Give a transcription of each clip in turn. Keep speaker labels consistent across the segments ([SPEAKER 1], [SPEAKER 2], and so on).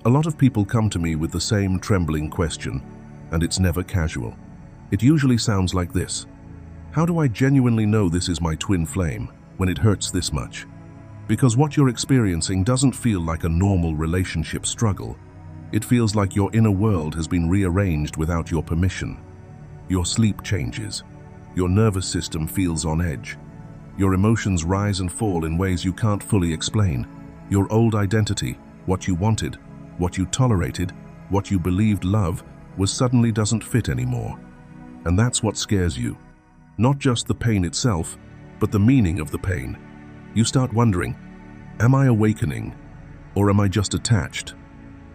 [SPEAKER 1] A lot of people come to me with the same trembling question, and it's never casual. It usually sounds like this: how do I genuinely know this is my twin flame when it hurts this much? Because what you're experiencing doesn't feel like a normal relationship struggle. It feels like your inner world has been rearranged without your permission. Your sleep changes. Your nervous system feels on edge. Your emotions rise and fall in ways you can't fully explain. Your old identity, what you wanted, what you tolerated, what you believed love was, suddenly doesn't fit anymore. And that's what scares you. Not just the pain itself, but the meaning of the pain. You start wondering, am I awakening, or am I just attached?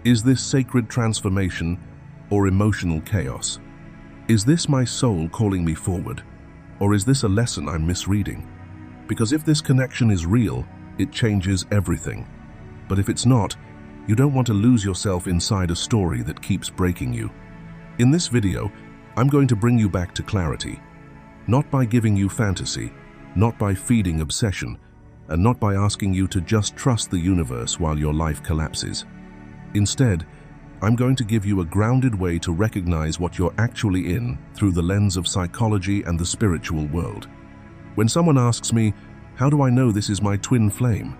[SPEAKER 1] Is this sacred transformation or emotional chaos? Is this my soul calling me forward, or is this a lesson I'm misreading? Because if this connection is real, it changes everything. But if it's not, you don't want to lose yourself inside a story that keeps breaking you. In this video, I'm going to bring you back to clarity. Not by giving you fantasy, not by feeding obsession, and not by asking you to just trust the universe while your life collapses. Instead, I'm going to give you a grounded way to recognize what you're actually in through the lens of psychology and the spiritual world. When someone asks me, how do I know this is my twin flame?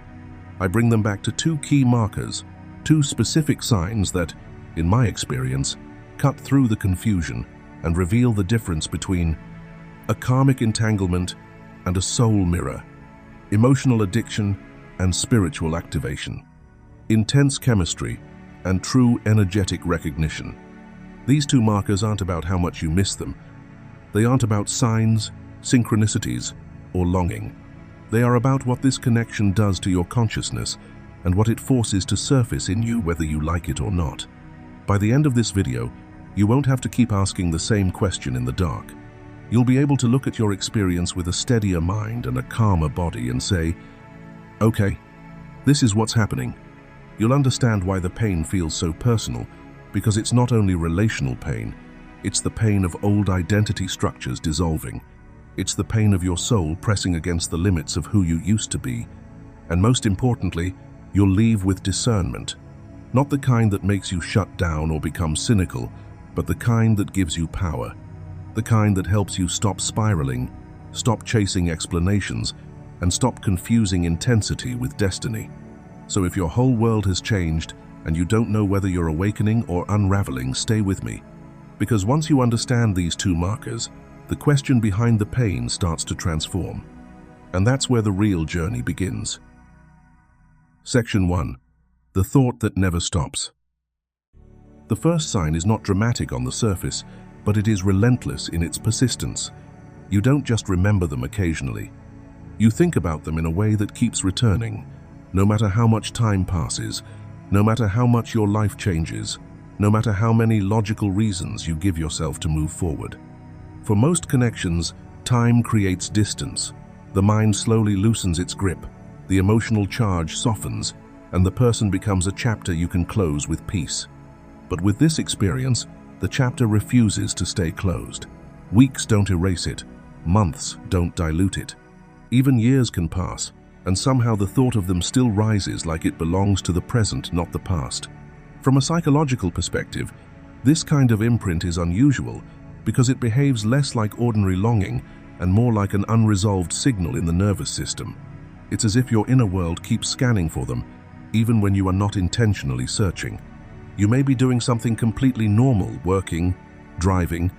[SPEAKER 1] I bring them back to two key markers, two specific signs that, in my experience, cut through the confusion and reveal the difference between a karmic entanglement and a soul mirror, emotional addiction and spiritual activation, intense chemistry and true energetic recognition. These two markers aren't about how much you miss them. They aren't about signs, synchronicities, or longing. They are about what this connection does to your consciousness and what it forces to surface in you, whether you like it or not. By the end of this video, you won't have to keep asking the same question in the dark. You'll be able to look at your experience with a steadier mind and a calmer body and say, okay, this is what's happening. You'll understand why the pain feels so personal, because it's not only relational pain, it's the pain of old identity structures dissolving. It's the pain of your soul pressing against the limits of who you used to be. And most importantly, you'll leave with discernment. Not the kind that makes you shut down or become cynical, but the kind that gives you power. The kind that helps you stop spiraling, stop chasing explanations, and stop confusing intensity with destiny. So if your whole world has changed and you don't know whether you're awakening or unraveling, stay with me. Because once you understand these two markers, the question behind the pain starts to transform. And that's where the real journey begins. Section 1. The thought that never stops. The first sign is not dramatic on the surface, but it is relentless in its persistence. You don't just remember them occasionally. You think about them in a way that keeps returning, no matter how much time passes, no matter how much your life changes, no matter how many logical reasons you give yourself to move forward. For most connections, time creates distance. The mind slowly loosens its grip, the emotional charge softens, and the person becomes a chapter you can close with peace. But with this experience, the chapter refuses to stay closed. Weeks don't erase it. Months don't dilute it. Even years can pass, and somehow the thought of them still rises like it belongs to the present, not the past. From a psychological perspective, this kind of imprint is unusual because it behaves less like ordinary longing and more like an unresolved signal in the nervous system. It's as if your inner world keeps scanning for them, even when you are not intentionally searching. You may be doing something completely normal, working, driving,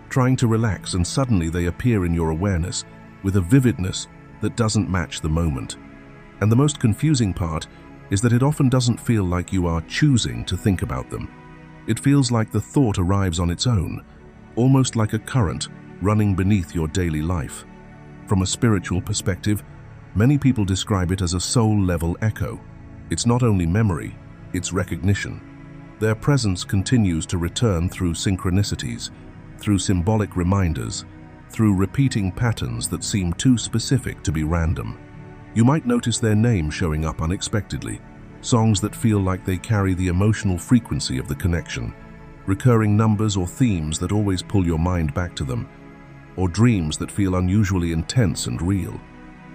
[SPEAKER 1] trying to relax, and suddenly they appear in your awareness with a vividness that doesn't match the moment. And the most confusing part is that it often doesn't feel like you are choosing to think about them. It feels like the thought arrives on its own, almost like a current running beneath your daily life. From a spiritual perspective, many people describe it as a soul-level echo. It's not only memory, it's recognition. Their presence continues to return through synchronicities, through symbolic reminders, through repeating patterns that seem too specific to be random. You might notice their name showing up unexpectedly, songs that feel like they carry the emotional frequency of the connection, recurring numbers or themes that always pull your mind back to them, or dreams that feel unusually intense and real.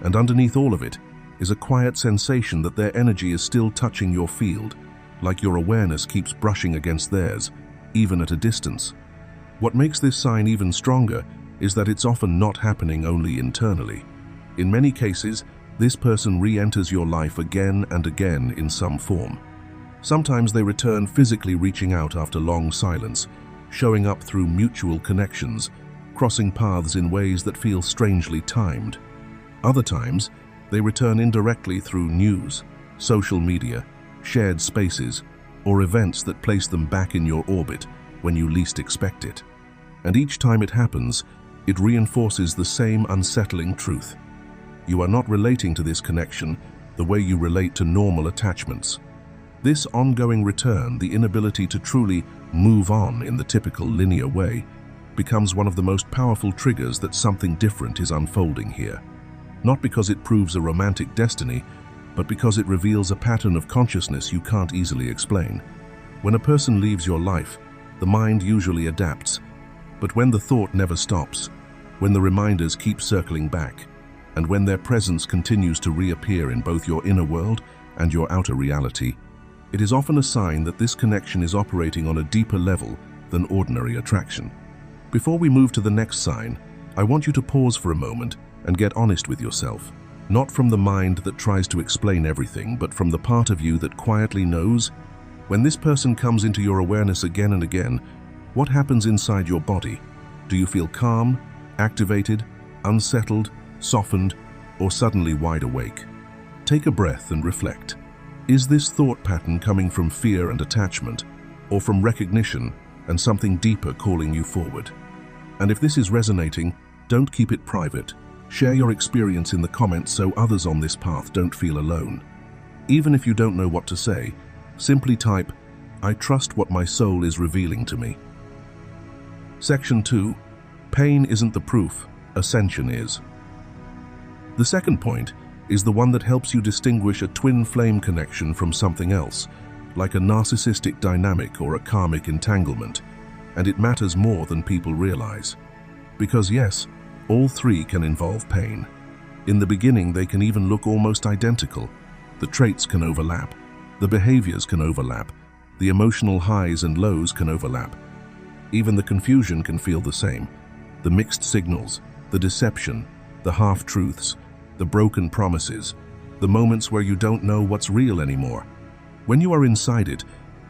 [SPEAKER 1] And underneath all of it is a quiet sensation that their energy is still touching your field, like your awareness keeps brushing against theirs, even at a distance. What makes this sign even stronger is that it's often not happening only internally. In many cases, this person re-enters your life again and again in some form. Sometimes they return physically, reaching out after long silence, showing up through mutual connections, crossing paths in ways that feel strangely timed. Other times, they return indirectly through news, social media, shared spaces, or events that place them back in your orbit when you least expect it. And each time it happens, it reinforces the same unsettling truth. You are not relating to this connection the way you relate to normal attachments. This ongoing return, the inability to truly move on in the typical linear way, becomes one of the most powerful triggers that something different is unfolding here. Not because it proves a romantic destiny, but because it reveals a pattern of consciousness you can't easily explain. When a person leaves your life, the mind usually adapts. But when the thought never stops, when the reminders keep circling back, and when their presence continues to reappear in both your inner world and your outer reality, it is often a sign that this connection is operating on a deeper level than ordinary attraction. Before we move to the next sign, I want you to pause for a moment and get honest with yourself. Not from the mind that tries to explain everything, but from the part of you that quietly knows. When this person comes into your awareness again and again, what happens inside your body? Do you feel calm, activated, unsettled, softened, or suddenly wide awake? Take a breath and reflect. Is this thought pattern coming from fear and attachment, or from recognition and something deeper calling you forward? And if this is resonating, don't keep it private. Share your experience in the comments so others on this path don't feel alone. Even if you don't know what to say, simply type, "I trust what my soul is revealing to me." Section 2. Pain isn't the proof, ascension is. The second point is the one that helps you distinguish a twin flame connection from something else, like a narcissistic dynamic or a karmic entanglement, and it matters more than people realize. Because yes, all three can involve pain. In the beginning, they can even look almost identical. The traits can overlap, the behaviors can overlap, the emotional highs and lows can overlap. Even the confusion can feel the same. The mixed signals, the deception, the half-truths, the broken promises, the moments where you don't know what's real anymore. When you are inside it,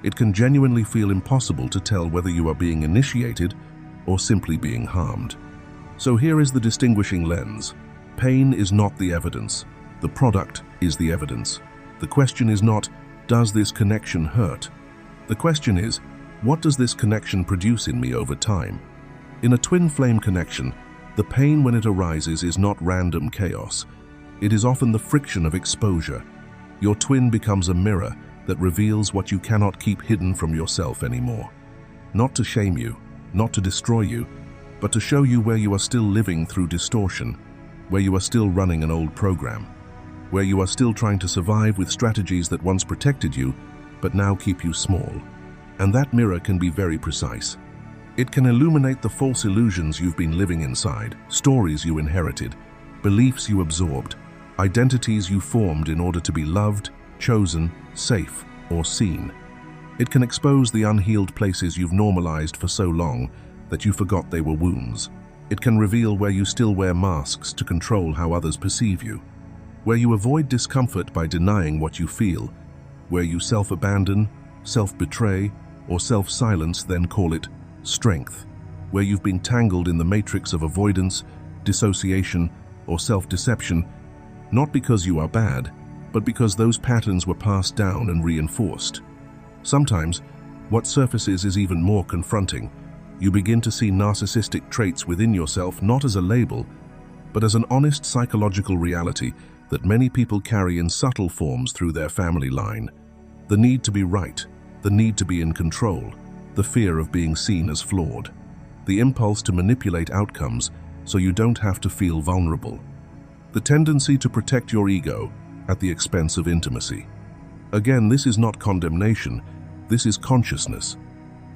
[SPEAKER 1] it can genuinely feel impossible to tell whether you are being initiated or simply being harmed. So here is the distinguishing lens. Pain is not the evidence. The product is the evidence. The question is not, does this connection hurt? The question is, what does this connection produce in me over time? In a twin flame connection, the pain when it arises is not random chaos. It is often the friction of exposure. Your twin becomes a mirror that reveals what you cannot keep hidden from yourself anymore. Not to shame you, not to destroy you, but to show you where you are still living through distortion, where you are still running an old program, where you are still trying to survive with strategies that once protected you, but now keep you small. And that mirror can be very precise. It can illuminate the false illusions you've been living inside, stories you inherited, beliefs you absorbed, identities you formed in order to be loved, chosen, safe, or seen. It can expose the unhealed places you've normalized for so long that you forgot they were wounds. It can reveal where you still wear masks to control how others perceive you, where you avoid discomfort by denying what you feel, where you self-abandon, self-betray, or self-silence, then call it strength, where you've been tangled in the matrix of avoidance, dissociation, or self-deception, not because you are bad, but because those patterns were passed down and reinforced. Sometimes, what surfaces is even more confronting. You begin to see narcissistic traits within yourself not as a label, but as an honest psychological reality that many people carry in subtle forms through their family line. The need to be right, the need to be in control, the fear of being seen as flawed, the impulse to manipulate outcomes so you don't have to feel vulnerable, the tendency to protect your ego at the expense of intimacy. Again, this is not condemnation, this is consciousness.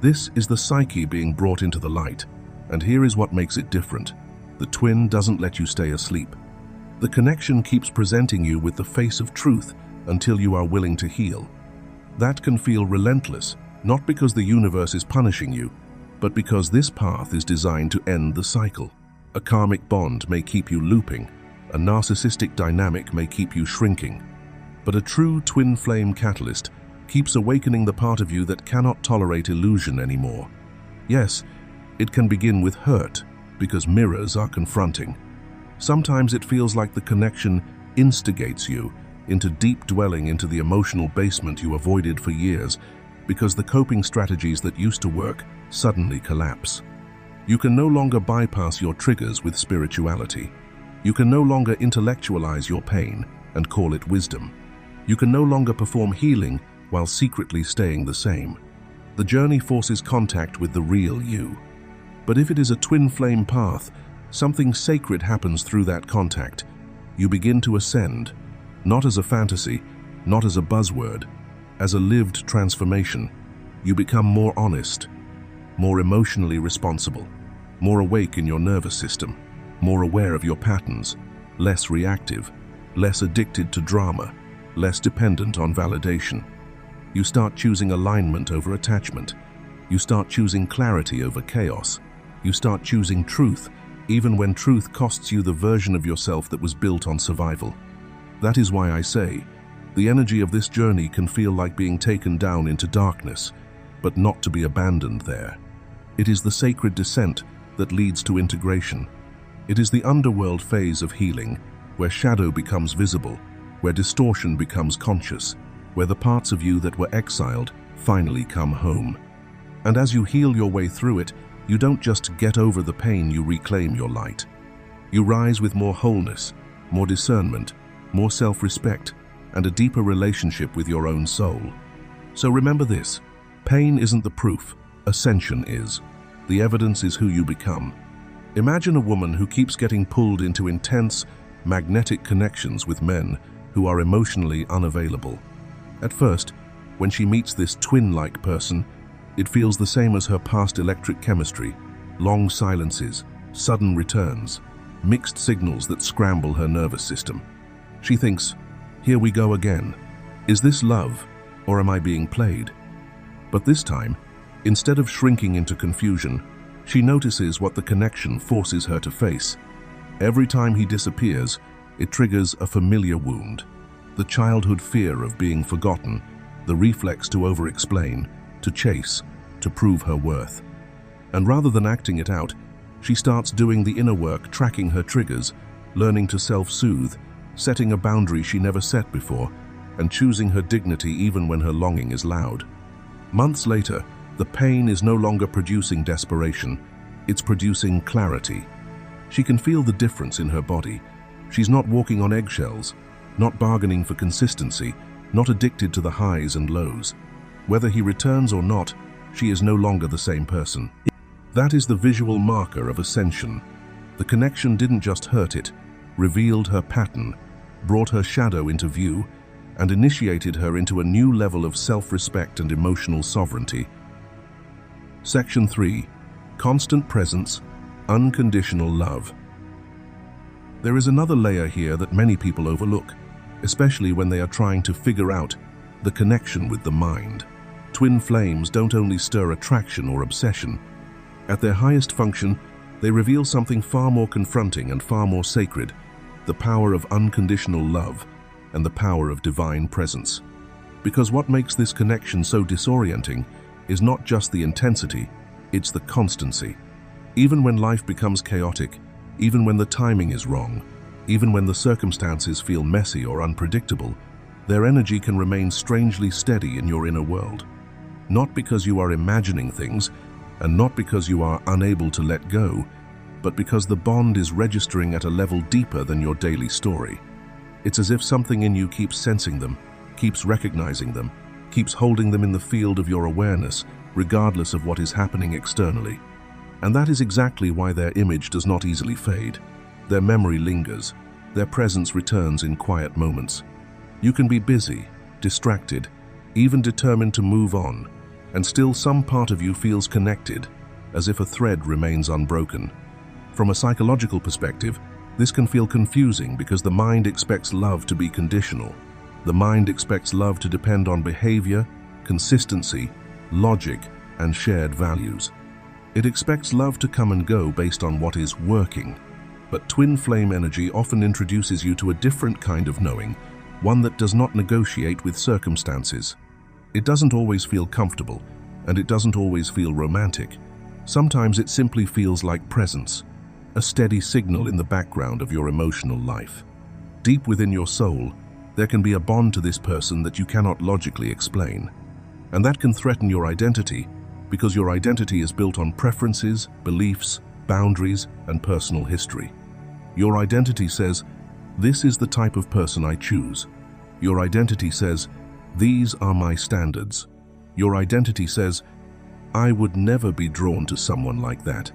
[SPEAKER 1] This is the psyche being brought into the light, and here is what makes it different. The twin doesn't let you stay asleep. The connection keeps presenting you with the face of truth until you are willing to heal. That can feel relentless, not because the universe is punishing you, but because this path is designed to end the cycle. A karmic bond may keep you looping, a narcissistic dynamic may keep you shrinking, but a true twin flame catalyst keeps awakening the part of you that cannot tolerate illusion anymore. Yes, it can begin with hurt, because mirrors are confronting. Sometimes it feels like the connection instigates you into deep dwelling into the emotional basement you avoided for years, because the coping strategies that used to work suddenly collapse. You can no longer bypass your triggers with spirituality. You can no longer intellectualize your pain and call it wisdom. You can no longer perform healing while secretly staying the same. The journey forces contact with the real you. But if it is a twin flame path, something sacred happens through that contact. You begin to ascend, not as a fantasy, not as a buzzword, as a lived transformation. You become more honest, more emotionally responsible, more awake in your nervous system, more aware of your patterns, less reactive, less addicted to drama, less dependent on validation. You start choosing alignment over attachment. You start choosing clarity over chaos. You start choosing truth, even when truth costs you the version of yourself that was built on survival. That is why I say, the energy of this journey can feel like being taken down into darkness, but not to be abandoned there. It is the sacred descent that leads to integration. It is the underworld phase of healing, where shadow becomes visible, where distortion becomes conscious, where the parts of you that were exiled finally come home. And as you heal your way through it, you don't just get over the pain, you reclaim your light. You rise with more wholeness, more discernment, more self-respect, and a deeper relationship with your own soul. So remember this, pain isn't the proof, ascension is. The evidence is who you become. Imagine a woman who keeps getting pulled into intense, magnetic connections with men who are emotionally unavailable. At first, when she meets this twin-like person, it feels the same as her past electric chemistry, long silences, sudden returns, mixed signals that scramble her nervous system. She thinks, here we go again. Is this love, or am I being played? But this time, instead of shrinking into confusion, she notices what the connection forces her to face. Every time he disappears, it triggers a familiar wound. The childhood fear of being forgotten, the reflex to over-explain, to chase, to prove her worth. And rather than acting it out, she starts doing the inner work, tracking her triggers, learning to self-soothe, setting a boundary she never set before, and choosing her dignity even when her longing is loud. Months later, the pain is no longer producing desperation, it's producing clarity. She can feel the difference in her body. She's not walking on eggshells, not bargaining for consistency, not addicted to the highs and lows. Whether he returns or not, she is no longer the same person. That is the visual marker of ascension. The connection didn't just hurt it, revealed her pattern, brought her shadow into view, and initiated her into a new level of self-respect and emotional sovereignty. Section 3. Constant presence, unconditional love. There is another layer here that many people overlook, especially when they are trying to figure out the connection with the mind. Twin flames don't only stir attraction or obsession. At their highest function, they reveal something far more confronting and far more sacred, the power of unconditional love and the power of divine presence. Because what makes this connection so disorienting is not just the intensity, it's the constancy. Even when life becomes chaotic, even when the timing is wrong, even when the circumstances feel messy or unpredictable, their energy can remain strangely steady in your inner world. Not because you are imagining things, and not because you are unable to let go, but because the bond is registering at a level deeper than your daily story. It's as if something in you keeps sensing them, keeps recognizing them, keeps holding them in the field of your awareness, regardless of what is happening externally. And that is exactly why their image does not easily fade. Their memory lingers. Their presence returns in quiet moments. You can be busy, distracted, even determined to move on, and still some part of you feels connected, as if a thread remains unbroken. From a psychological perspective, this can feel confusing because the mind expects love to be conditional. The mind expects love to depend on behavior, consistency, logic, and shared values. It expects love to come and go based on what is working. But twin flame energy often introduces you to a different kind of knowing, one that does not negotiate with circumstances. It doesn't always feel comfortable, and it doesn't always feel romantic. Sometimes it simply feels like presence, a steady signal in the background of your emotional life. Deep within your soul, there can be a bond to this person that you cannot logically explain. And that can threaten your identity, because your identity is built on preferences, beliefs, boundaries, and personal history. Your identity says, "This is the type of person I choose." Your identity says, "These are my standards." Your identity says, "I would never be drawn to someone like that."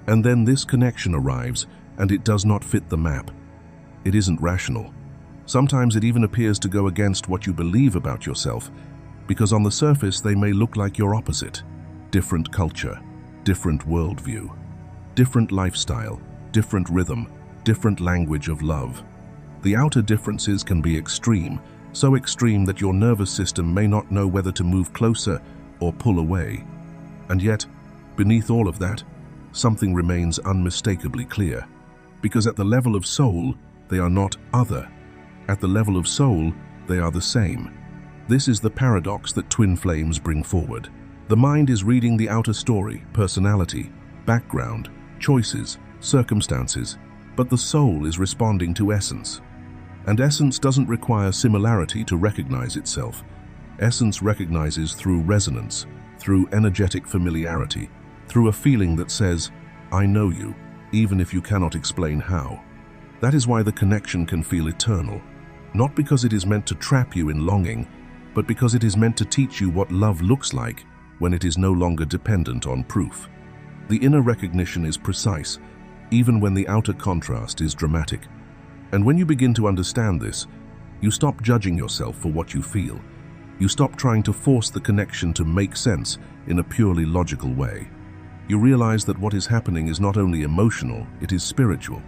[SPEAKER 1] And then this connection arrives, and it does not fit the map. It isn't rational. Sometimes it even appears to go against what you believe about yourself, because on the surface they may look like your opposite. Different culture, different worldview, different lifestyle, different rhythm, different language of love. The outer differences can be extreme, so extreme that your nervous system may not know whether to move closer or pull away. And yet, beneath all of that, something remains unmistakably clear. Because at the level of soul, they are not other. At the level of soul, they are the same. This is the paradox that twin flames bring forward. The mind is reading the outer story, personality, background, choices, circumstances, but the soul is responding to essence. And essence doesn't require similarity to recognize itself. Essence recognizes through resonance, through energetic familiarity, through a feeling that says, "I know you," even if you cannot explain how. That is why the connection can feel eternal, not because it is meant to trap you in longing, but because it is meant to teach you what love looks like when it is no longer dependent on proof. The inner recognition is precise, even when the outer contrast is dramatic. And when you begin to understand this, you stop judging yourself for what you feel. You stop trying to force the connection to make sense in a purely logical way. You realize that what is happening is not only emotional, it is spiritual.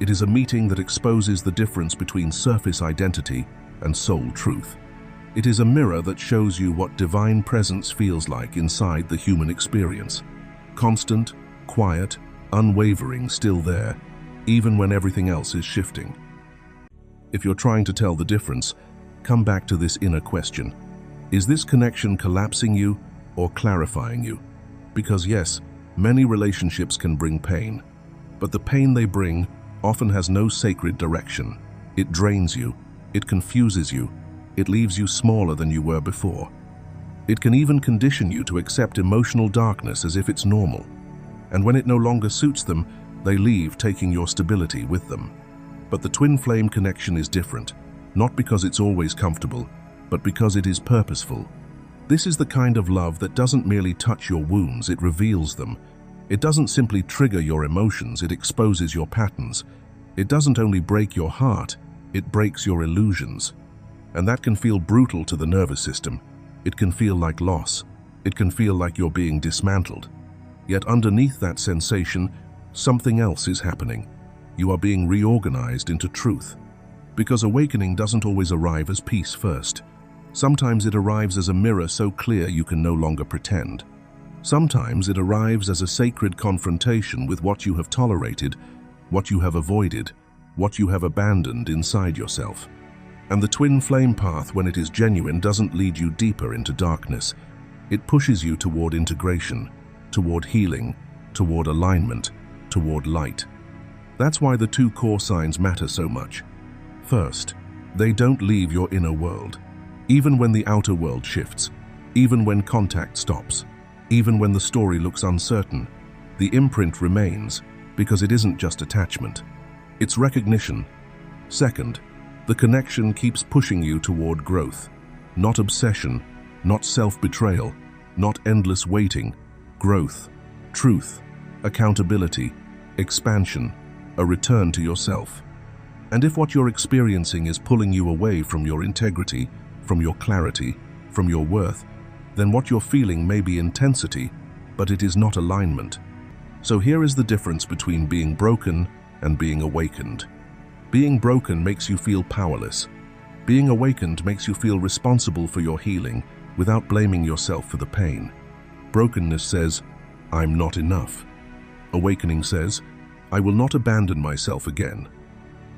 [SPEAKER 1] It is a meeting that exposes the difference between surface identity and soul truth. It is a mirror that shows you what divine presence feels like inside the human experience. Constant, quiet, unwavering, still there, even when everything else is shifting. If you're trying to tell the difference, come back to this inner question. Is this connection collapsing you or clarifying you? Because yes, many relationships can bring pain, but the pain they bring often has no sacred direction. It drains you, it confuses you, it leaves you smaller than you were before. It can even condition you to accept emotional darkness as if it's normal. And when it no longer suits them, they leave, taking your stability with them. But the twin flame connection is different, not because it's always comfortable, but because it is purposeful. This is the kind of love that doesn't merely touch your wounds, it reveals them. It doesn't simply trigger your emotions, it exposes your patterns. It doesn't only break your heart, it breaks your illusions. And that can feel brutal to the nervous system. It can feel like loss. It can feel like you're being dismantled. Yet underneath that sensation, something else is happening. You are being reorganized into truth. Because awakening doesn't always arrive as peace first. Sometimes it arrives as a mirror so clear you can no longer pretend. Sometimes it arrives as a sacred confrontation with what you have tolerated, what you have avoided, what you have abandoned inside yourself. And the twin flame path, when it is genuine, doesn't lead you deeper into darkness. It pushes you toward integration, toward healing, toward alignment, toward light. That's why the two core signs matter so much. First, they don't leave your inner world. Even when the outer world shifts, even when contact stops, even when the story looks uncertain, the imprint remains, because it isn't just attachment. It's recognition. Second, the connection keeps pushing you toward growth. Not obsession, not self-betrayal, not endless waiting. Growth, truth, accountability, expansion, a return to yourself. And if what you're experiencing is pulling you away from your integrity, from your clarity, from your worth, then what you're feeling may be intensity, but it is not alignment. So here is the difference between being broken and being awakened. Being broken makes you feel powerless. Being awakened makes you feel responsible for your healing, without blaming yourself for the pain. Brokenness says, I'm not enough. Awakening says, I will not abandon myself again.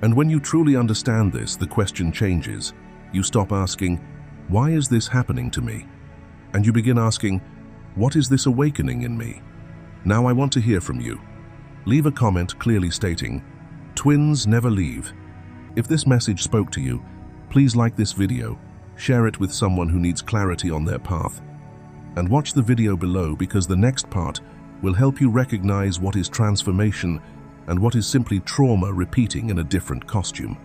[SPEAKER 1] And when you truly understand this, the question changes. You stop asking, why is this happening to me? And you begin asking, what is this awakening in me? Now I want to hear from you. Leave a comment clearly stating, twins never leave. If this message spoke to you, please like this video, share it with someone who needs clarity on their path, and watch the video below because the next part will help you recognize what is transformation and what is simply trauma repeating in a different costume.